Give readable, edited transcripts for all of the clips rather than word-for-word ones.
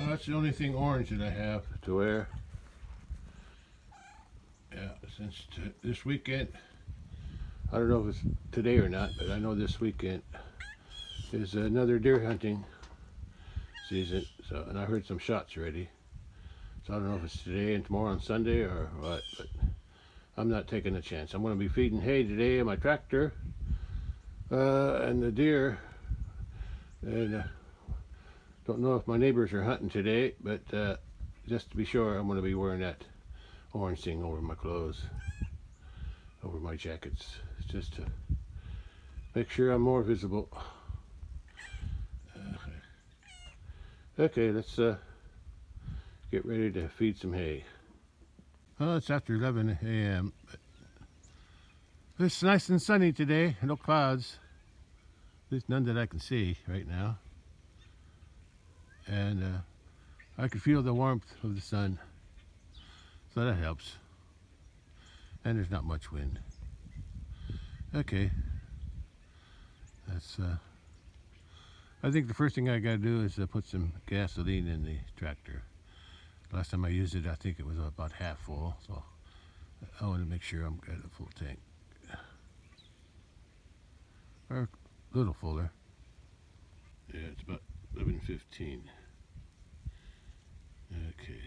That's the only thing orange that I have to wear. Yeah, since this weekend, I don't know if it's today or not, but I know this weekend is another deer hunting season. So, and I heard some shots already. So I don't know if it's today and tomorrow on Sunday or what, but I'm not taking a chance. I'm going to be feeding hay today in my tractor and the deer. And don't know if my neighbors are hunting today, but just to be sure, I'm going to be wearing that orange thing over my clothes, over my jackets, just to make sure I'm more visible. Okay, let's get ready to feed some hay. Well, it's after 11 a.m. It's nice and sunny today, no clouds. At least none that I can see right now. And I can feel the warmth of the sun, so that helps. And there's not much wind. Okay, that's I think the first thing I gotta do is put some gasoline in the tractor. Last time I used it, I think it was about half full, so I want to make sure I'm got a full tank, or a little fuller. Yeah, it's about 11:15. Okay,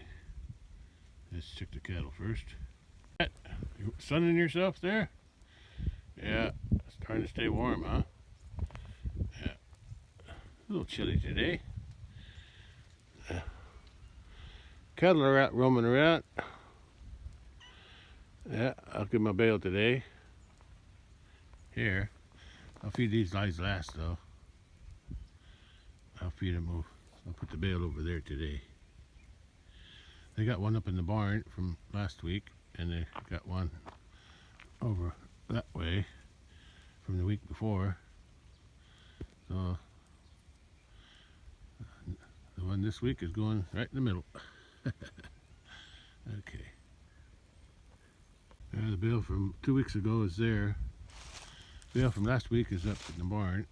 let's check the cattle first. You sunning yourself there? Yeah, it's trying to stay warm, huh? Yeah, a little chilly today. Cattle are out roaming around. Yeah, I'll give my bale today. Here, I'll feed these guys last though. I'll feed them over. I'll put the bale over there today. They got one up in the barn from last week, and they got one over that way from the week before. So the one this week is going right in the middle. Okay. The bale from 2 weeks ago is there. The bale from last week is up in the barn.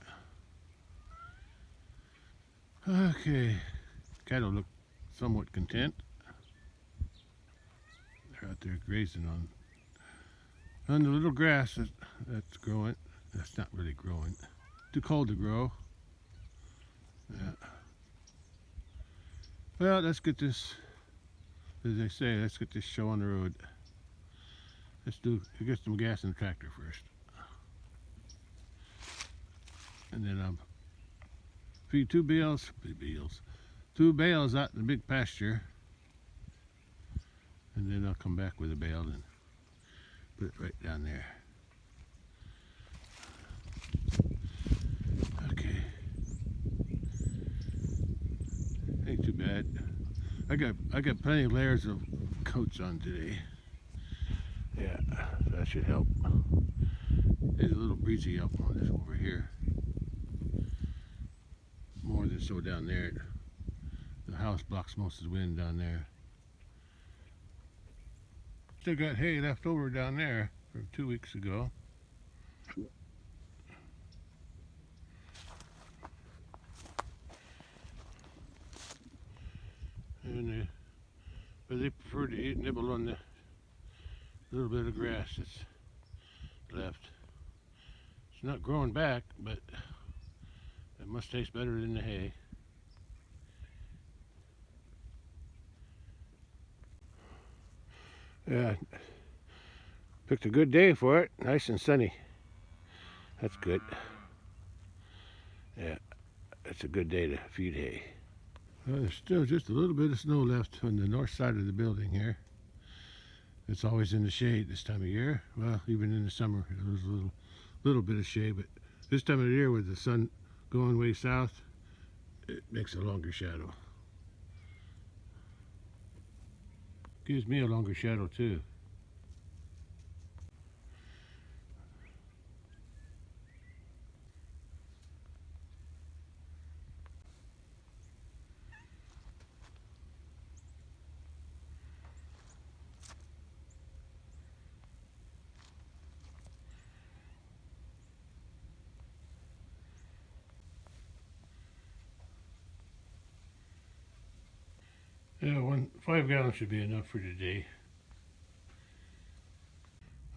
Okay. Cattle look somewhat content. They're out there grazing on the little grass that's growing. That's not really growing. Too cold to grow. Yeah. Well, let's get this, as they say, let's get this show on the road. Let's get some gas in the tractor first. And then I'll feed two bales out in the big pasture. And then I'll come back with a bale and put it right down there. Okay. Ain't too bad. I got plenty of layers of coats on today. Yeah, that should help. It's a little breezy up on this over here. More than so down there. The house blocks most of the wind down there. Still got hay left over down there from 2 weeks ago. And but they prefer to nibble on the little bit of grass that's left. It's not growing back, but it must taste better than the hay. Yeah, picked a good day for it. Nice and sunny. That's good. Yeah, it's a good day to feed hay. Well, there's still just a little bit of snow left on the north side of the building here. It's always in the shade this time of year. Well, even in the summer, there's a little bit of shade, but this time of the year with the sun going way south, it makes a longer shadow. Gives me a longer shadow too. Yeah, 5 gallons should be enough for today.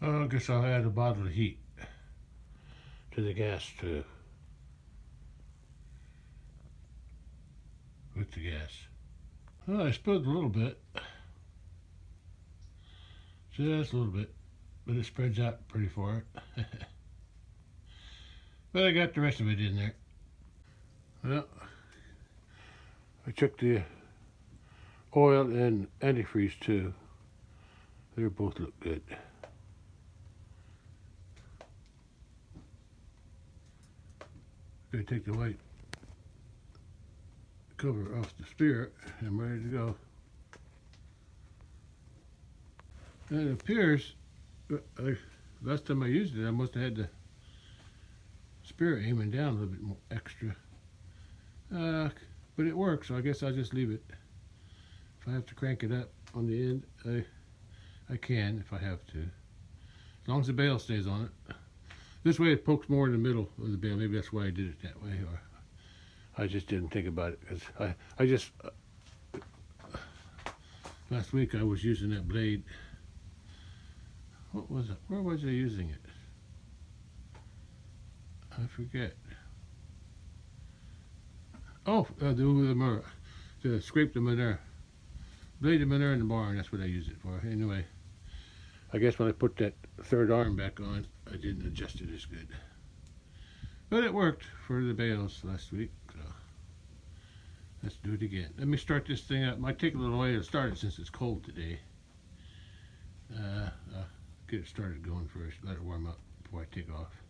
I guess I'll add a bottle of heat to the gas too. With the gas. Well, I spilled a little bit. Just a little bit. But it spreads out pretty far. But I got the rest of it in there. Well, I checked the oil and antifreeze too. They both look good. Gonna take the white cover off the spirit. I'm ready to go. And it appears, last time I used it, I must have had the spirit aiming down a little bit more extra. But it works, so I guess I'll just leave it. If I have to crank it up on the end, I can if I have to. As long as the bale stays on it. This way it pokes more in the middle of the bale. Maybe that's why I did it that way. Or I just didn't think about it. Because I just... last week I was using that blade. What was it? Where was I using it? I forget. Oh, the manure. To scrape the manure. Blade of manure in the barn, that's what I use it for. Anyway, I guess when I put that third arm back on, I didn't adjust it as good. But it worked for the bales last week, so let's do it again. Let me start this thing up. Might take a little way to start it since it's cold today. Get it started going first, let it warm up before I take off.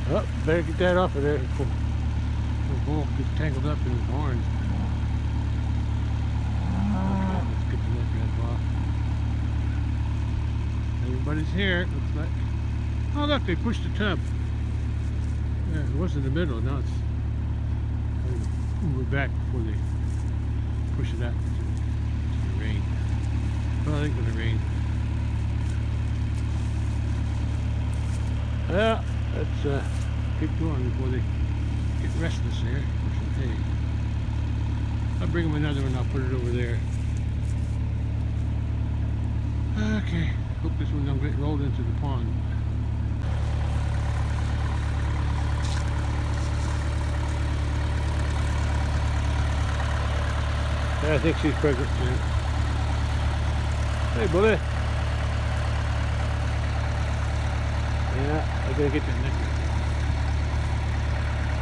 Oh, better get that off of there before the bull gets tangled up in his horns. Okay, let's get the neck wrap off. Everybody's here, it looks like. Oh look, they pushed the tub. Yeah, it was in the middle, now it's move it back before they push it out to the rain. Well, it ain't gonna rain. Well, let's keep going before they get restless there for some hay. I'll bring them another one, I'll put it over there. Okay, hope this one don't get rolled into the pond. Yeah, I think she's pregnant too. Hey, buddy. Yeah, I gotta get that neck.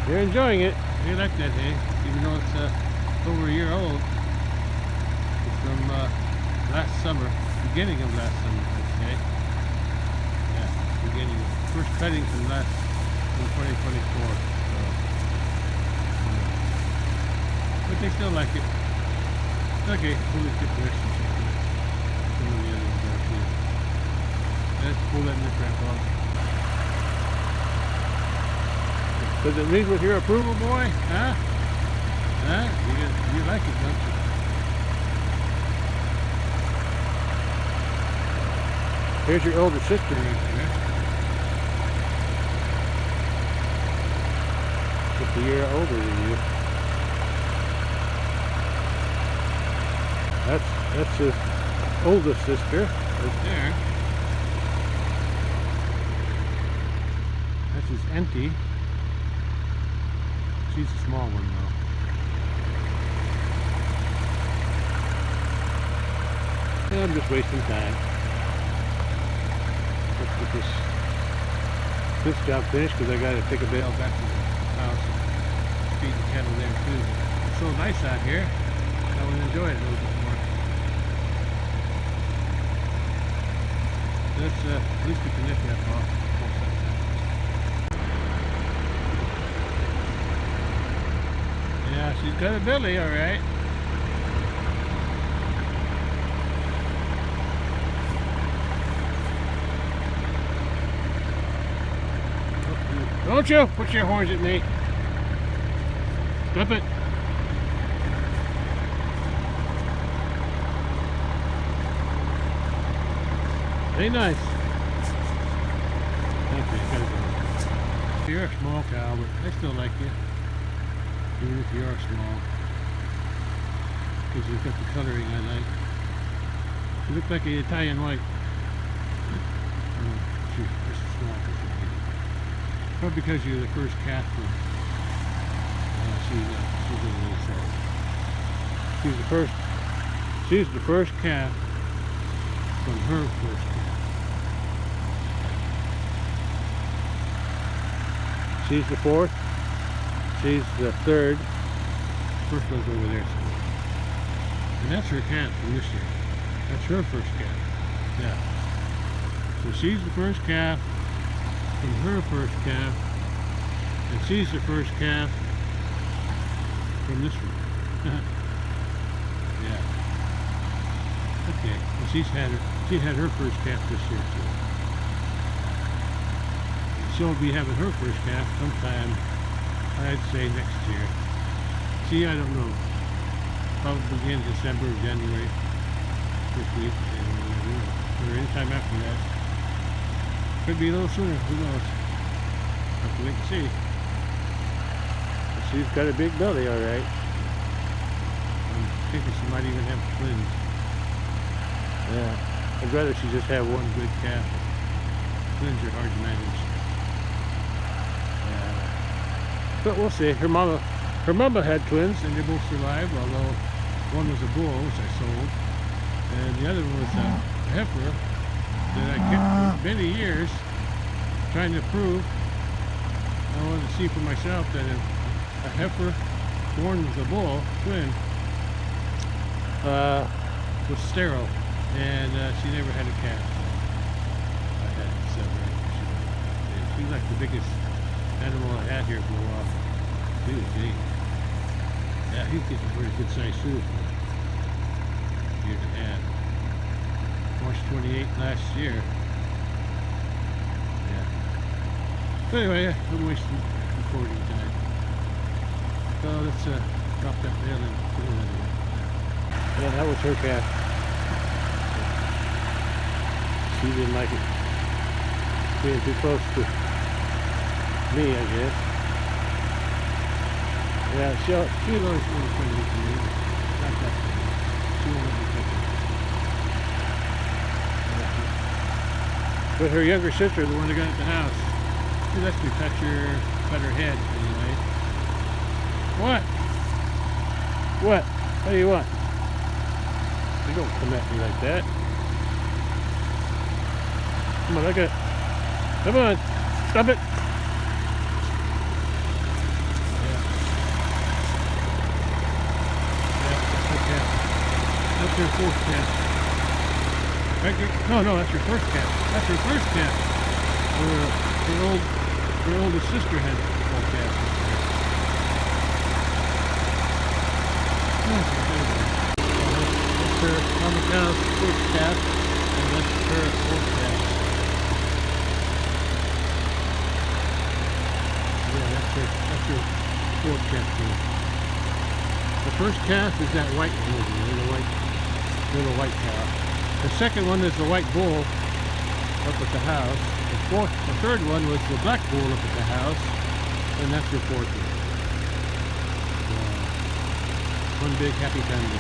They're enjoying it. They like that hay, even though it's over a year old. It's from last summer, beginning of last summer, I'd say. Yeah, beginning, first cutting from 2024. So, but they still like it. Okay, we'll just get the rest of the some of the other ones out here. Let's pull that neck wrap off. Does it lead with your approval, boy? Huh? Huh? You like it, don't you? Here's your older sister right there. Just a year older than you. That's his oldest sister right there. That's his auntie. She's a small one though. Yeah, I'm just wasting time. Let's get this job finished because I got to take a bale back to the house and feed the cattle there too. It's so nice out here. I would enjoy it a little bit more. Let's at least get the neck wrap off. Yeah, she's got a belly, all right. Don't you put your horns at me. Stop it. Hey, nice. Okay, gotta go. You're a small cow, but I still like you. Even if you are small. Because you've got the coloring I like. You look like an Italian white. Oh, shoot, this is small. Probably because you're the first calf from, she's a little sad. She's the first calf from her first calf. She's the fourth. She's the third. First one's over there somewhere. And that's her calf from this year. That's her first calf. Yeah. So she's the first calf from her first calf. And she's the first calf from this one. Yeah. Okay. And she had her first calf this year too. She'll be having her first calf sometime, I'd say next year. See, I don't know. Probably in December or January this week, or anytime after that. Could be a little sooner, who knows? Have to wait and see. But she's got a big belly, alright. I'm thinking she might even have twins. Yeah. I'd rather she just have one good calf. Twins are hard to manage. But we'll see. Her mama had twins and they both survived, although one was a bull, which I sold, and the other one was a heifer that I kept for many years, trying to prove. I wanted to see for myself that a heifer born with a bull, twin, was sterile, and she never had a calf. I had several. She's like the biggest animal I had here blew off. He was big. Yeah, he's getting a pretty good size too. Year and a half. March 28th last year. Yeah. So anyway, I'm wasting recording time. So let's drop that nail and put another one. Yeah, that was her calf. She didn't like it being too close to me, I guess. Yeah, she'll always want to come to me. Not that bad. She won't let me touch her. But her younger sister, the one that got at the house, she lets me pet her head anyway. What? What? What do you want? You don't come at me like that. Come on, look at it. Come on. Stop it. That's your fourth cat. Right there. No, that's your first cat. That's your first cat. Her oldest sister had four cats. That's her Mama Cow's first cat, and that's her fourth cat. Yeah, that's your fourth cat too. The first calf is that white one over there, the little white calf. The second one is the white bull up at the house. The third one was the black bull up at the house, and that's your fourth one. One big happy family.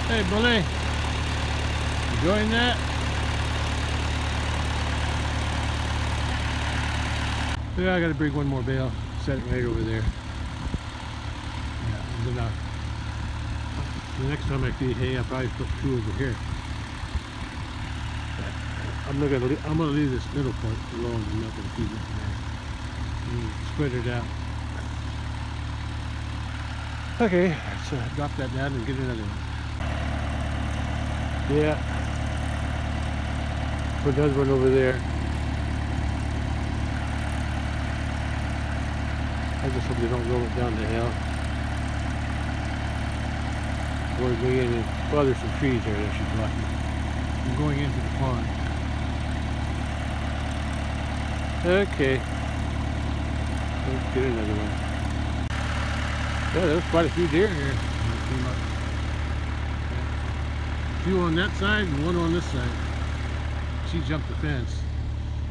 Hey, Bully, enjoying that? Yeah, I gotta bring one more bale, set it right over there. Yeah, and then the next time I feed hay, I'll probably put two over here. I'm gonna leave this middle part alone. I'm not gonna feed it there. Spread it out. Okay, let's drop that down and get another one. Yeah. Put another one over there. I just hope they don't roll it down the hill. Or go in and, well, there's some trees there that should block it. I'm going into the pond. Okay. Let's get another one. Yeah, there's quite a few deer here. A few on that side and one on this side. She jumped the fence.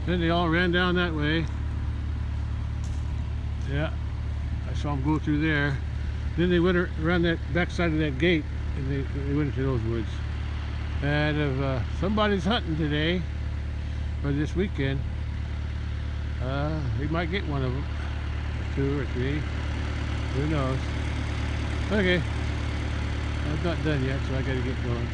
Then they all ran down that way. Yeah, I saw them go through there. Then they went around that back side of that gate and they went into those woods. And if somebody's hunting today or this weekend, we might get one of them, or two or three. Who knows? Okay, I'm not done yet, so I gotta get going.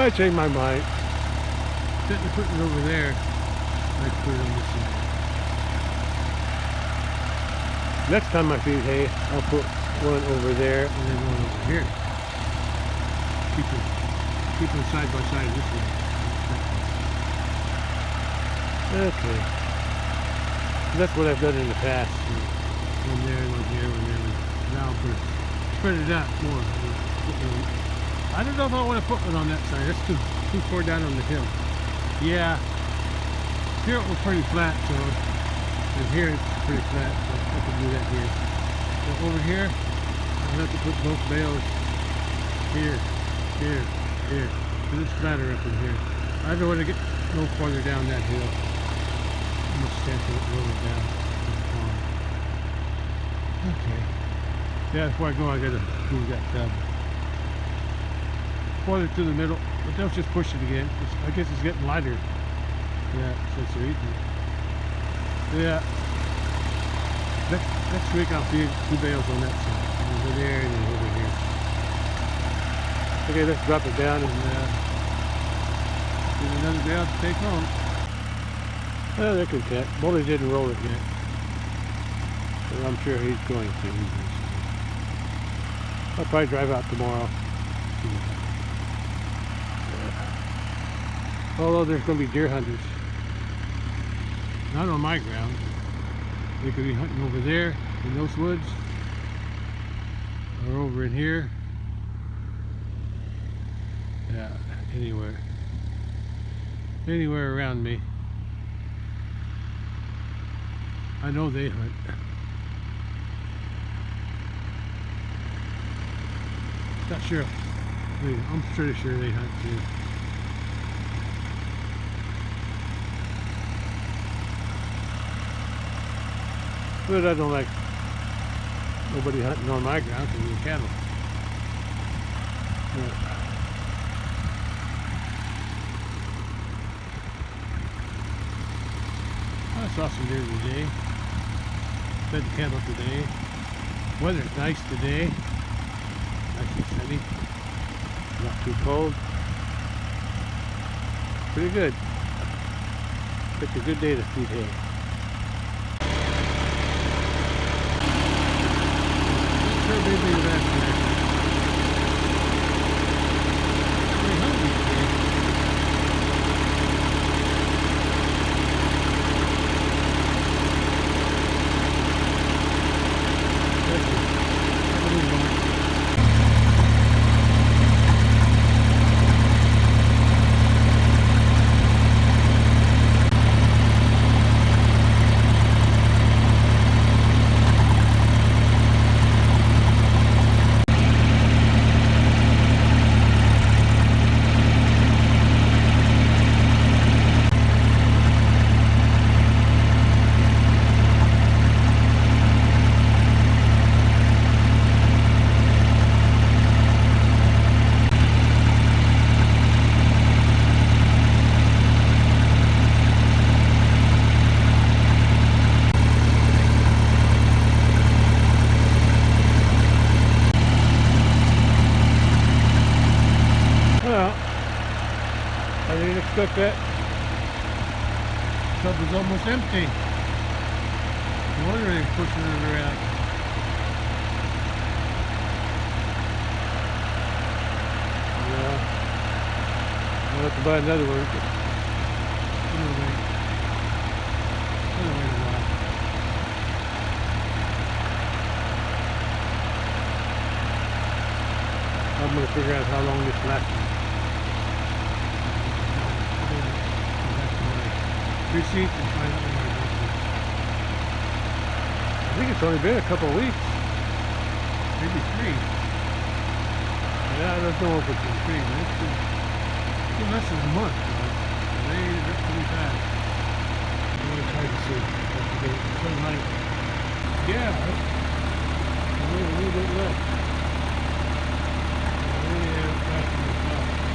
I changed my mind. Instead of putting it over there, I put it on this side. Next time I feed hay, I'll put one over there. And then one over here. Keep them side by side this way. Okay. That's what I've done in the past. One there, one here, one there. Now I'll spread it out more. I don't know if I want to put one on that side. That's too far down on the hill. Yeah. Here it was pretty flat, so and here it's pretty flat, so I can do that here. So over here, I'll have to put both bales here, here, here. So it's flatter up in here. I don't want to get no farther down that hill. I'm going to stand to it rolling down. Okay. Yeah, before I go, I gotta move that tub farther to the middle, but they'll just push it again. I guess it's getting lighter. Yeah, since they're eating it. Yeah. Next week I'll feed 2 bales on that side. And over there and then over here. Okay, let's drop it down and get another bale to take home. well, they're content. Bully didn't roll it yet. But I'm sure he's going to. I'll probably drive out tomorrow. Although there's going to be deer hunters. Not on my ground. They could be hunting over there in those woods. Or over in here. Yeah, anywhere. Anywhere around me. I know they hunt. Not sure. I'm pretty sure they hunt too. But I don't like nobody hunting on my ground because of the cattle. I saw some deer today. Fed the cattle today. Weather's nice today. Nice and sunny. Not too cold. Pretty good. It's a good day to feed hay. Sure maybe that's there. Very hungry today. Expect that. Tub was almost empty. No wonder they're pushing it around. Yeah. I'll have to buy another one. Anyway. Anyway, a while. I'm going to figure out how long this lasts. Receipt and find out when I got this. I think it's only been a couple of weeks. Maybe 3. Yeah, I don't know if it's It's 3, but it's been less than a month. They ate it pretty fast. it's hard to see. Sunlight. Yeah. A little bit left. Yeah, fast in the top.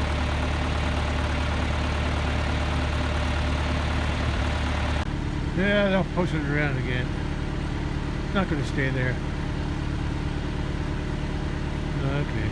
Yeah, they'll push it around again. It's not going to stay there. Okay.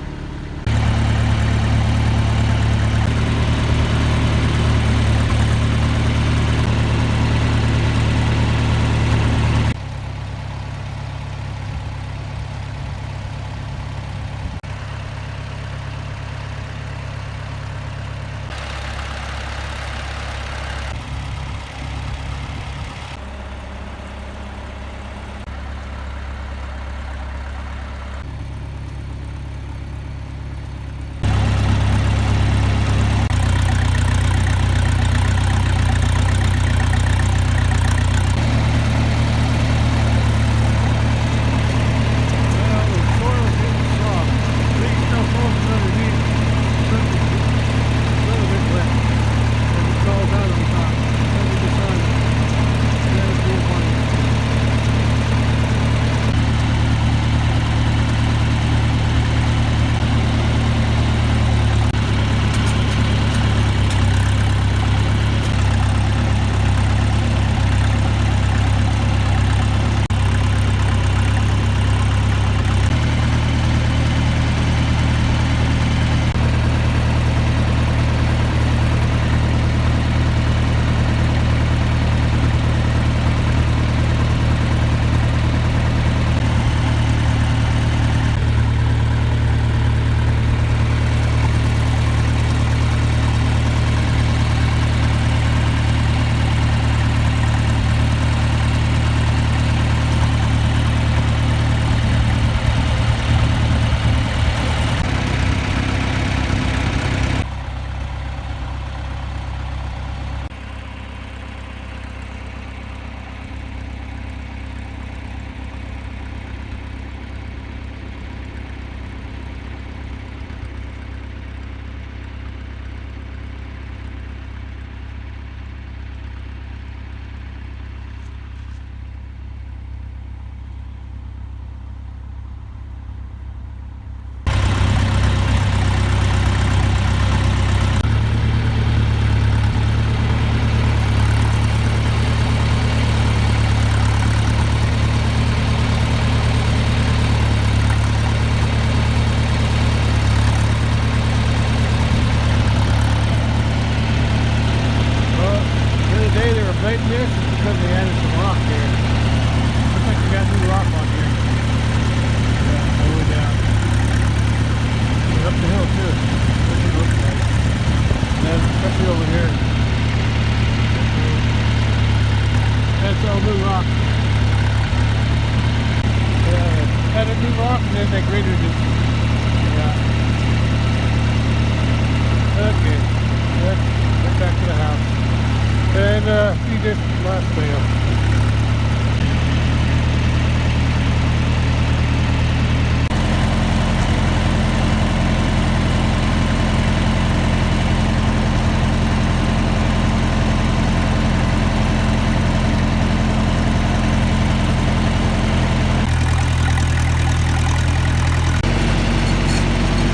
new rock and then they graded it. Yeah. Okay. Let's get back to the house. And see this last bale.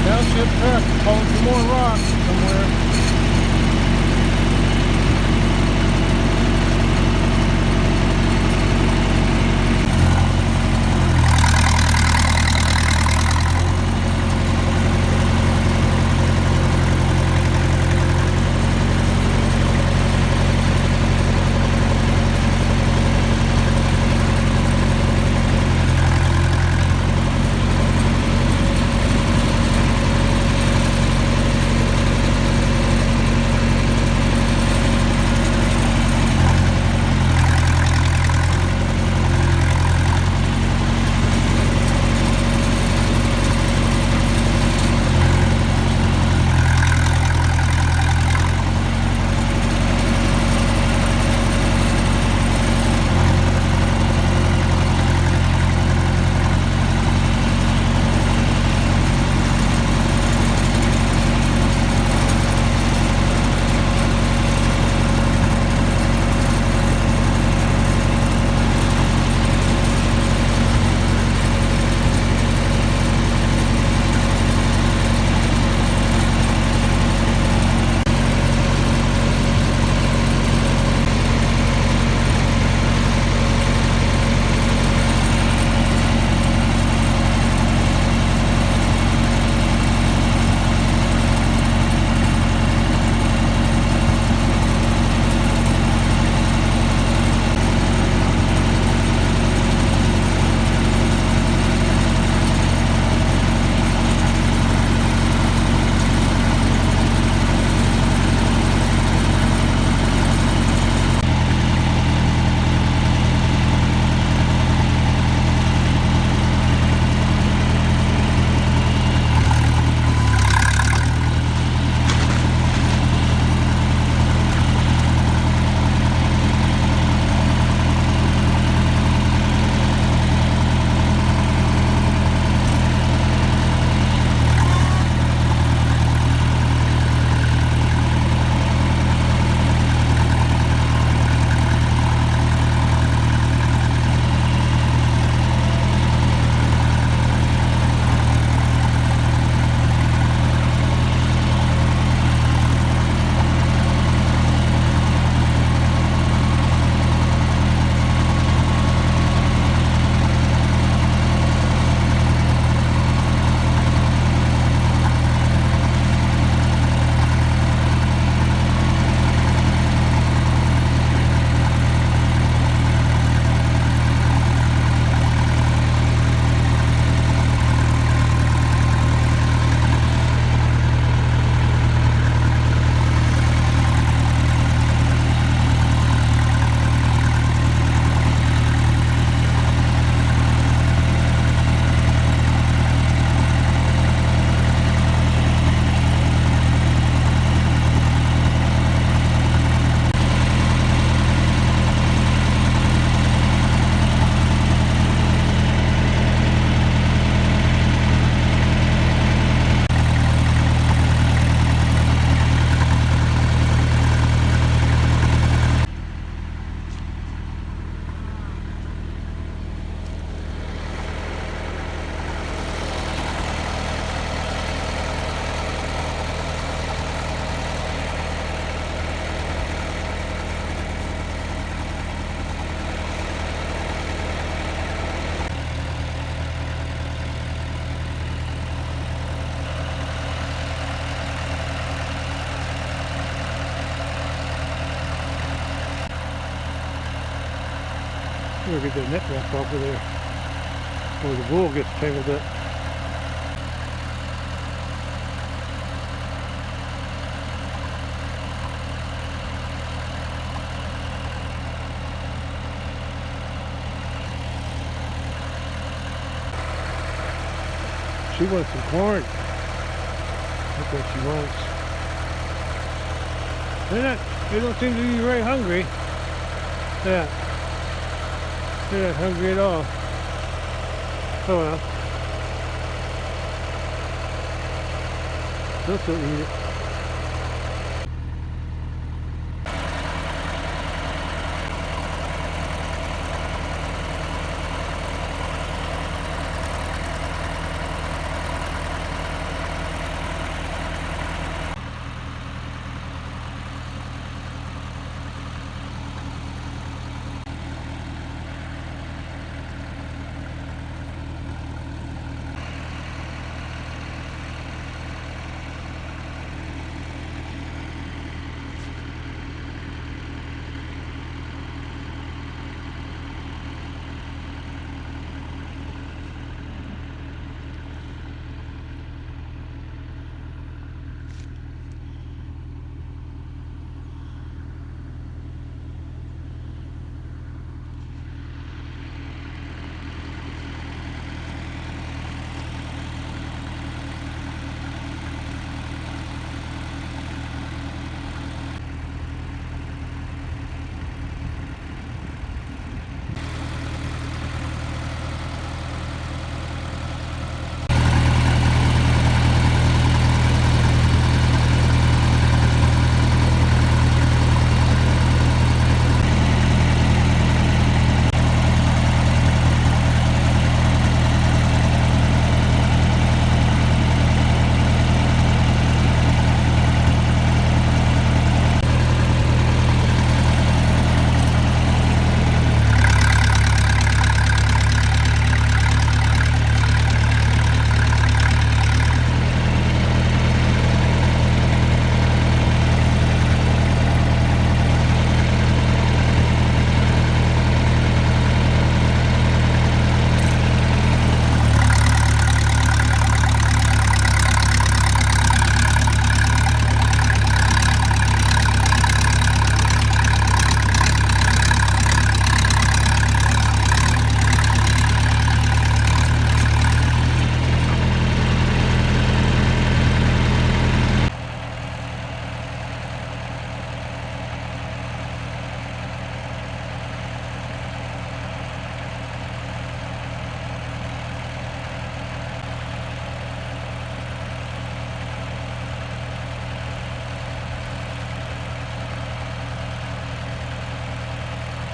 Township truck hauling some more rock somewhere. We'll get that net wrapped off of there before the bull gets tangled up. She wants some corn. That's what she wants. They don't seem to be very hungry. Yeah. They're not hungry at all. Oh well. They'll still eat it.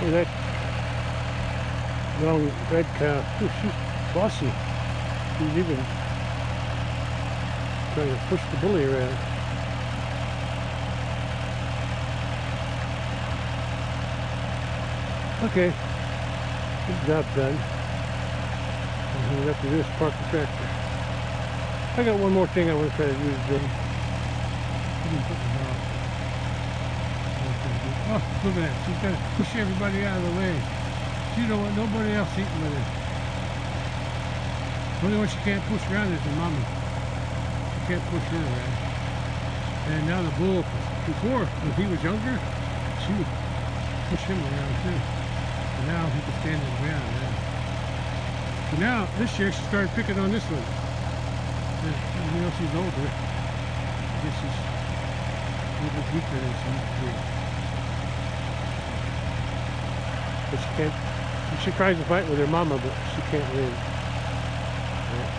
Look at that young red cow. Ooh, she's bossy. She's even trying to push the bully around. Okay, good job done. And after this, park the tractor. I got one more thing I want to try to do today. Oh, look at that. She's got to push everybody out of the way. She don't want nobody else eating with her. The only one she can't push around is her mama. She can't push her around. And now the bull, before, when he was younger, she would push him around too. And now he can stand on the ground now. So now, this year, she started picking on this one. And, you know, she's older. I guess she's a little bit weaker than she used to be. But she can't, she tries to fight with her mama, but she can't win. Right.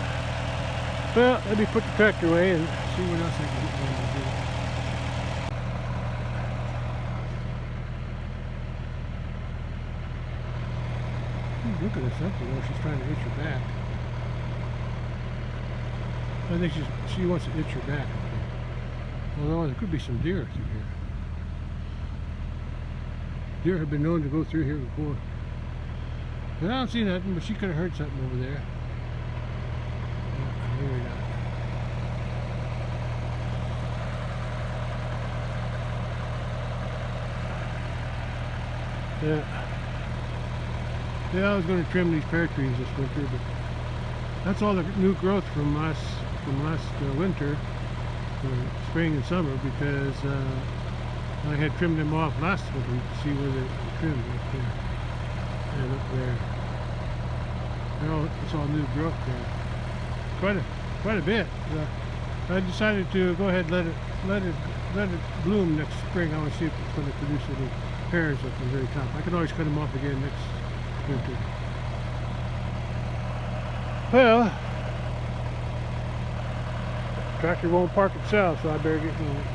Well, let me put the tractor away and see what else I can get going to do. She's looking at something though, she's trying to itch her back. I think she wants to itch her back. Although there could be some deer through here. Deer have been known to go through here before. But I don't see nothing, but she could have heard something over there. Yeah, maybe not. Yeah, I was going to trim these pear trees this winter, but that's all the new growth from last winter, spring and summer, because I had trimmed them off last winter to see where they trimmed up there and up there. It's all new growth there. quite a bit. I decided to go ahead and let it bloom next spring. I want to see if it's going to produce any pears at the very top. I can always cut them off again next winter. Well, tractor won't park itself, so I better get going.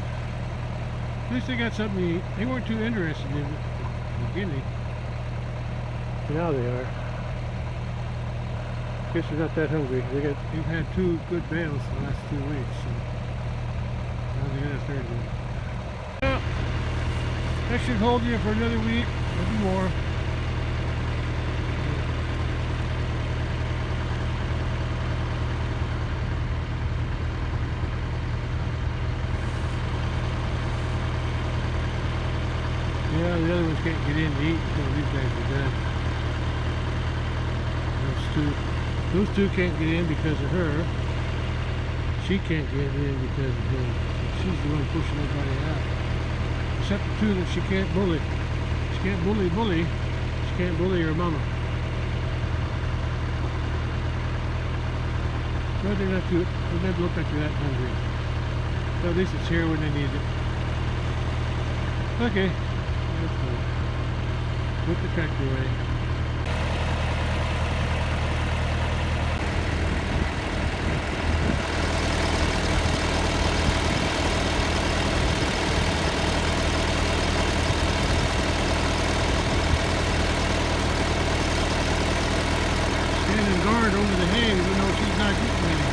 At least they got something to eat. They weren't too interested in it at the beginning. But now they are. Guess they're not that hungry. They've had 2 good bales the last 2 weeks, so now they got a third one. Well, that should hold you for another week, maybe more. Yeah, the other ones can't get in to eat until these guys are done. Those two can't get in because of her. She can't get in because of him. She's the one pushing everybody out. Except the 2 that she can't bully. She can't bully. She can't bully her mama. But they don't look like they're that hungry. So at least it's here when they need it. Okay. Let's go. Put the tractor away. Standing guard over the hay, even though she's not getting any.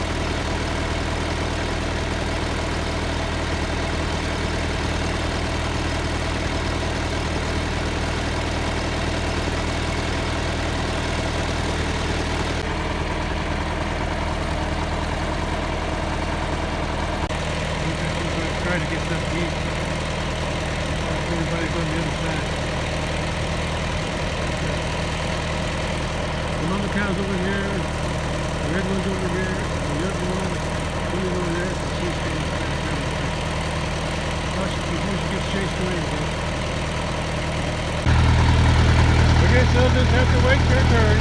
Try to get something to eat. Everybody's on the other side. The mama cow's over here, the red one's over here, the other one, blue over there, and she's getting before she gets chased away again. I guess they'll just have to wait their turn.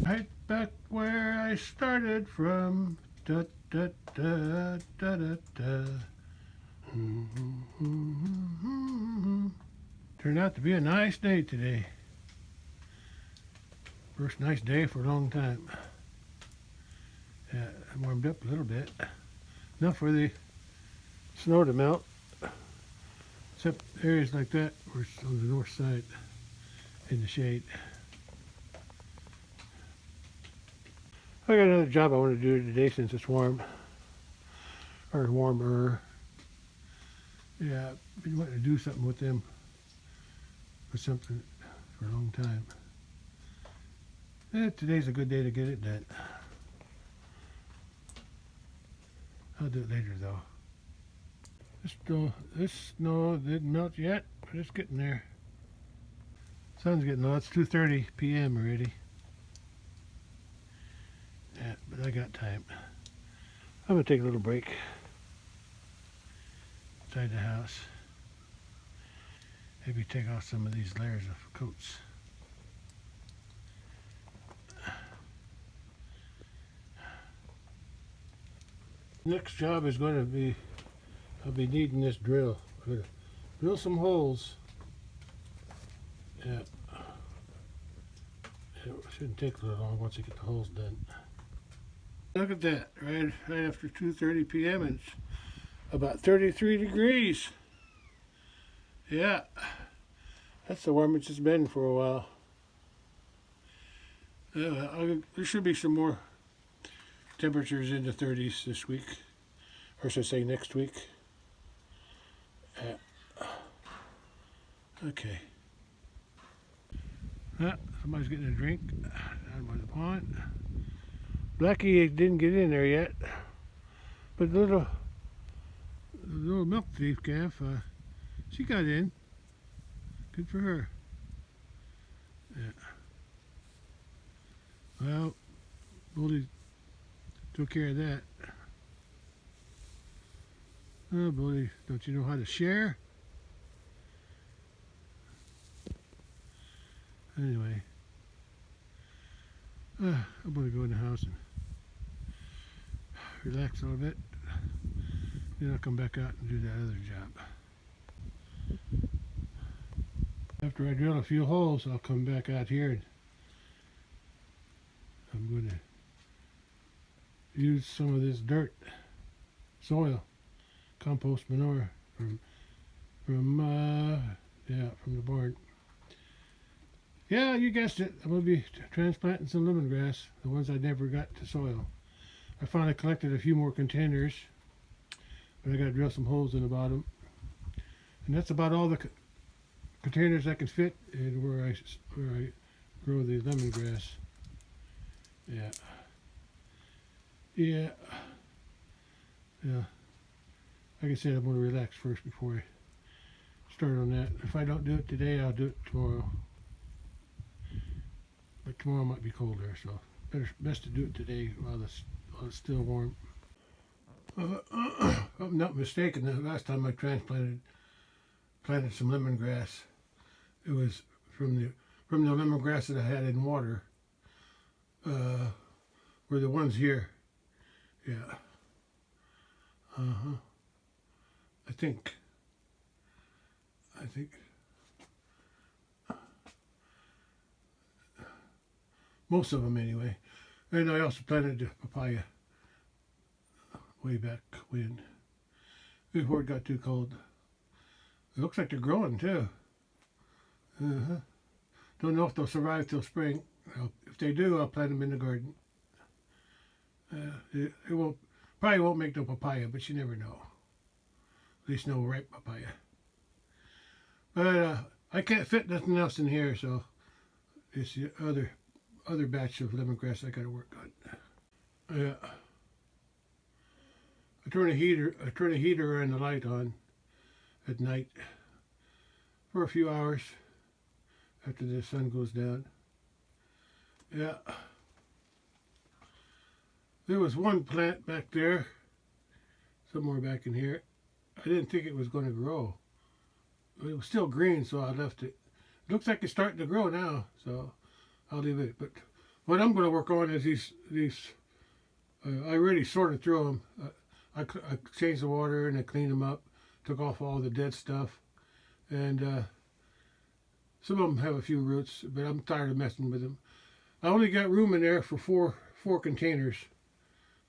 Right back where I started from. Da da da da da da. Turned out to be a nice day today. First nice day for a long time. Yeah, I warmed up a little bit. Enough for the snow to melt. Except areas like that where it's on the north side in the shade. I got another job I want to do today since it's warm. Or warmer. Yeah, I've been wanting to do something with them. With something for a long time. Today's a good day to get it done. I'll do it later though. This snow didn't melt yet, but it's getting there. Sun's getting low. It's 2:30 p.m. already. Yeah, but I got time. I'm gonna take a little break inside the house. Maybe take off some of these layers of coats. Next job is going to be, I'll be needing this drill. I'm gonna drill some holes. Yeah. It shouldn't take a little long once you get the holes done. Look at that, right after 2:30 p.m. and it's about 33 degrees. Yeah, that's the warmest it's been for a while. There should be some more temperatures in the 30s this week, or should I say next week. Okay. Somebody's getting a drink down by the pond. Blackie didn't get in there yet, but the little milk thief calf, she got in. Good for her. Yeah. Well, Bully took care of that. Oh, Bully, don't you know how to share? Anyway, I'm going to go in the house and relax a little bit. Then I'll come back out and do that other job. After I drill a few holes, I'll come back out here and I'm going to use some of this dirt, soil, compost manure from the barn. Yeah, you guessed it. I'm going to be transplanting some lemongrass, the ones I never got to soil. I finally collected a few more containers, but I got to drill some holes in the bottom. And that's about all the containers I can fit in where I grow the lemongrass. Yeah. Like I said, I'm going to relax first before I start on that. If I don't do it today, I'll do it tomorrow. But tomorrow might be colder, so best to do it today while it's still warm. If I'm not mistaken, the last time I planted some lemongrass, it was from the lemongrass that I had in water. Were the ones here. Yeah. I think. Most of them anyway. And I also planted the papaya way back when, before it got too cold. It looks like they're growing too. Don't know if they'll survive till spring. If they do, I'll plant them in the garden. It probably won't make no papaya, but you never know. At least no ripe papaya. But I can't fit nothing else in here, so it's the other batch of lemongrass I got to work on. Yeah. I turn a heater and the light on at night for a few hours after the sun goes down. Yeah. There was one plant back there, somewhere back in here. I didn't think it was going to grow. It was still green, so I left it. It looks like it's starting to grow now, so I'll leave it. But what I'm going to work on is these. I already sorted through them. I changed the water and I cleaned them up, took off all the dead stuff, and some of them have a few roots, but I'm tired of messing with them. I only got room in there for four containers,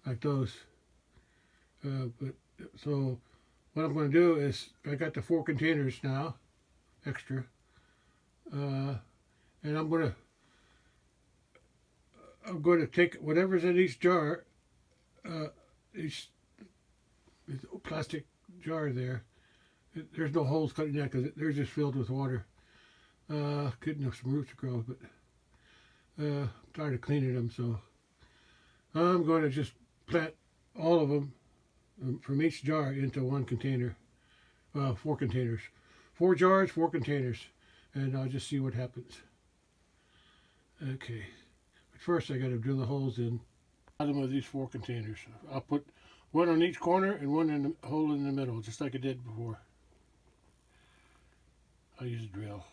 like those. But so what I'm going to do is I got the 4 containers now, extra, and I'm going to take whatever's in each jar, each plastic jar there. There's no holes cut in that because they're just filled with water. Couldn't have some roots to grow, but I'm tired of cleaning them, so I'm going to just plant all of them from each jar into one container. 4 containers. 4 jars, 4 containers. And I'll just see what happens. Okay. But first I got to drill the holes in the bottom of these 4 containers. I'll put one on each corner and one in the hole in the middle, just like I did before. I'll use a drill.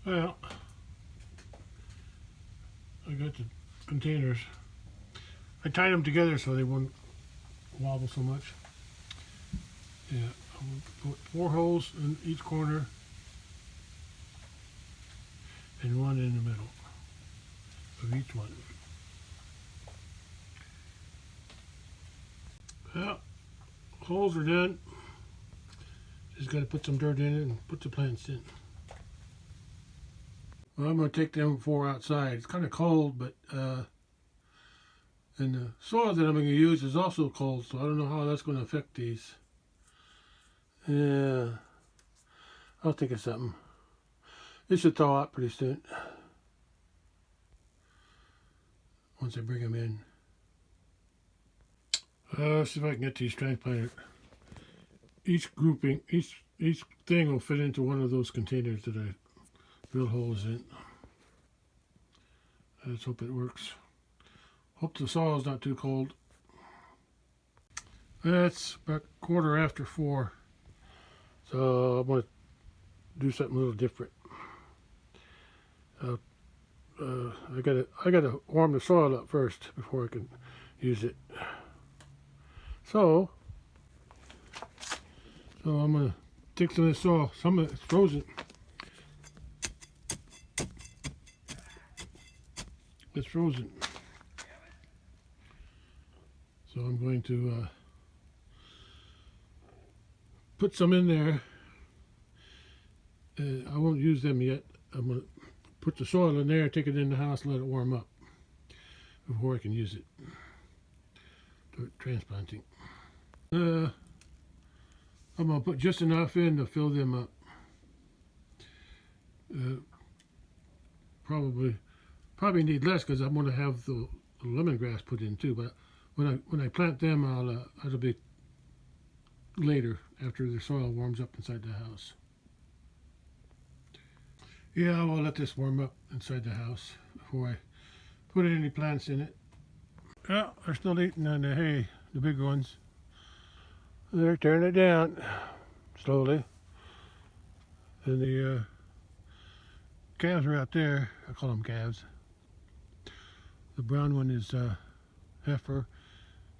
Well, I got the containers. I tied them together so they wouldn't wobble so much. Yeah, I'll put 4 holes in each corner and one in the middle of each one. Well, holes are done. Just got to put some dirt in it and put the plants in. Well, I'm going to take them 4 outside. It's kind of cold, but and the soil that I'm going to use is also cold, so I don't know how that's going to affect these. Yeah, I'll think of something. It should thaw out pretty soon once I bring them in. Let's see if I can get these transplanted. Each grouping, each thing will fit into one of those containers that I drill holes in. Let's hope it works. Hope the soil's not too cold. It's about 4:15, so I'm going to do something a little different. I gotta warm the soil up first before I can use it. So I'm gonna take some of this soil. Some of it's frozen. It's frozen. So I'm going to put some in there. I won't use them yet. I'm gonna put the soil in there, take it in the house, let it warm up before I can use it for transplanting. I'm gonna put just enough in to fill them up. Probably need less because I'm gonna have the lemongrass put in too. But when I plant them, it'll be later after the soil warms up inside the house. Yeah, I'll let this warm up inside the house before I put any plants in it. Yeah, they're still eating on the hay, the big ones. They're turning it down slowly. And the calves are out there. I call them calves. The brown one is heifer.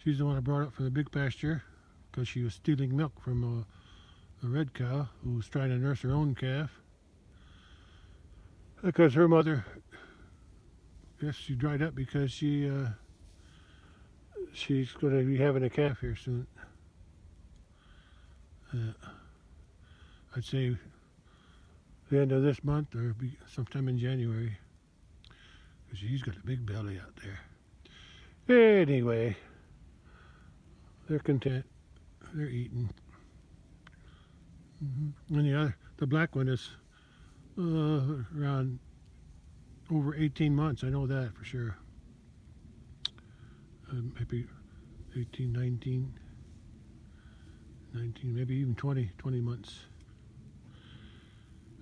She's the one I brought up from the big pasture because she was stealing milk from a red cow who was trying to nurse her own calf. Because her mother, I guess she dried up because she's going to be having a calf here soon. I'd say the end of this month or sometime in January. Because she's got a big belly out there. Anyway, they're content. They're eating. And the black one is around over 18 months. I know that for sure. Maybe 18, 19, maybe even 20 months.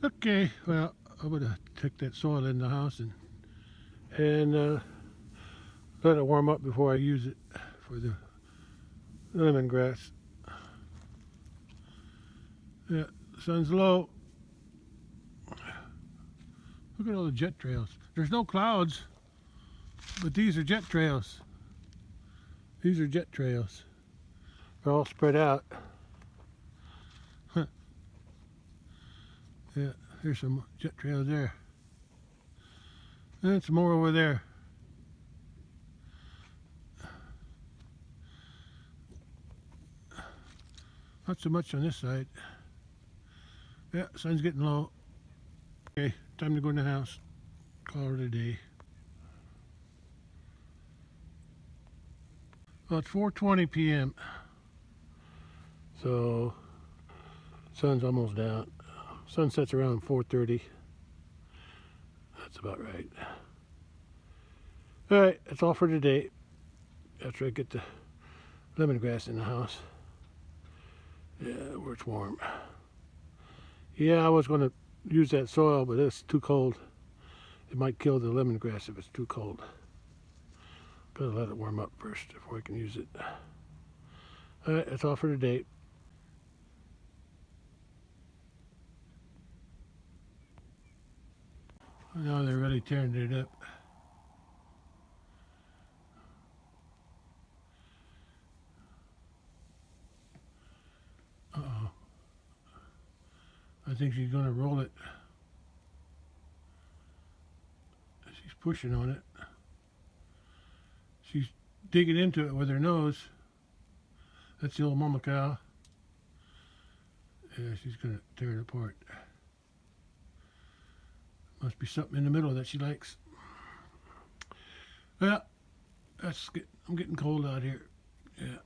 Okay, well, I'm going to take that soil in the house and let it warm up before I use it for the lemongrass. Yeah, the sun's low. Look at all the jet trails. There's no clouds, but these are jet trails. These are jet trails. They're all spread out. Huh. Yeah, there's some jet trails there. And some more over there. Not so much on this side. Yeah, sun's getting low. Okay, time to go in the house. Call it a day. Well, it's 4:20 p.m. So, sun's almost down. Sun sets around 4:30. That's about right. All right, that's all for today. After I get the lemongrass in the house. Yeah, where it's warm. Yeah, I was going to use that soil, but it's too cold. It might kill the lemongrass if it's too cold. Gotta let it warm up first before I can use it. All right, that's all for today. Now they're really tearing it up. Uh-oh. I think she's gonna roll it. She's pushing on it. She's digging into it with her nose. That's the old mama cow. Yeah, she's gonna tear it apart. Must be something in the middle that she likes. Well, I'm getting cold out here. Yeah.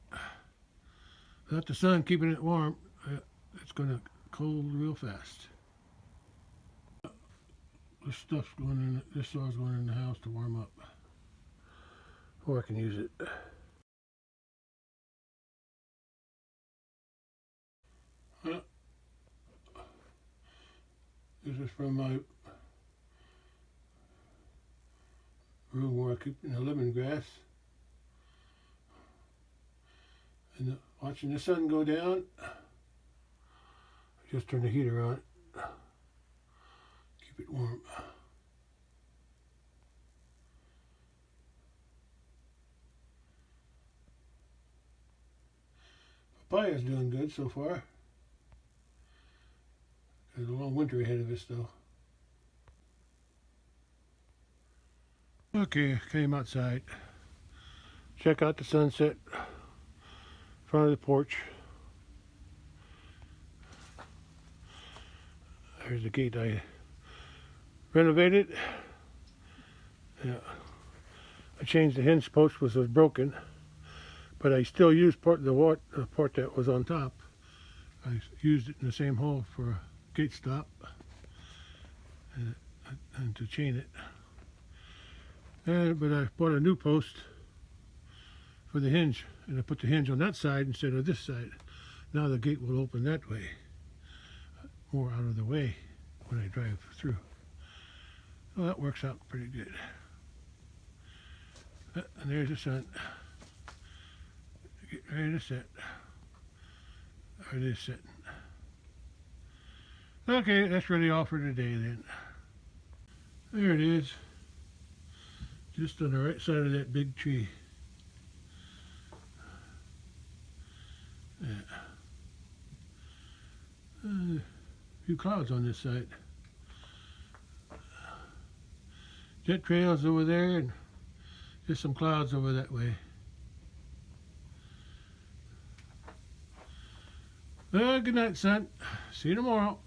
Without the sun keeping it warm, it's gonna cold real fast. This stuff's going in. This saw's going in the house to warm up, or I can use it. This is from my room where I keep the lemongrass. And watching the sun go down. Just turn the heater on. Keep it warm. Papaya's doing good so far. There's a long winter ahead of us though. Okay, came outside. Check out the sunset in front of the porch. There's the gate I renovated. Yeah. I changed the hinge post, which was broken, but I still used the part that was on top. I used it in the same hole for a gate stop and to chain it. But I bought a new post for the hinge, and I put the hinge on that side instead of this side. Now the gate will open that way, more out of the way when I drive through. So that works out pretty good. And there's the sun. Get ready to set. Or it is setting. Okay, that's really all for today then. There it is. Just on the right side of that big tree. Yeah. A few clouds on this side. Jet trails over there and just some clouds over that way. Well, good night, son. See you tomorrow.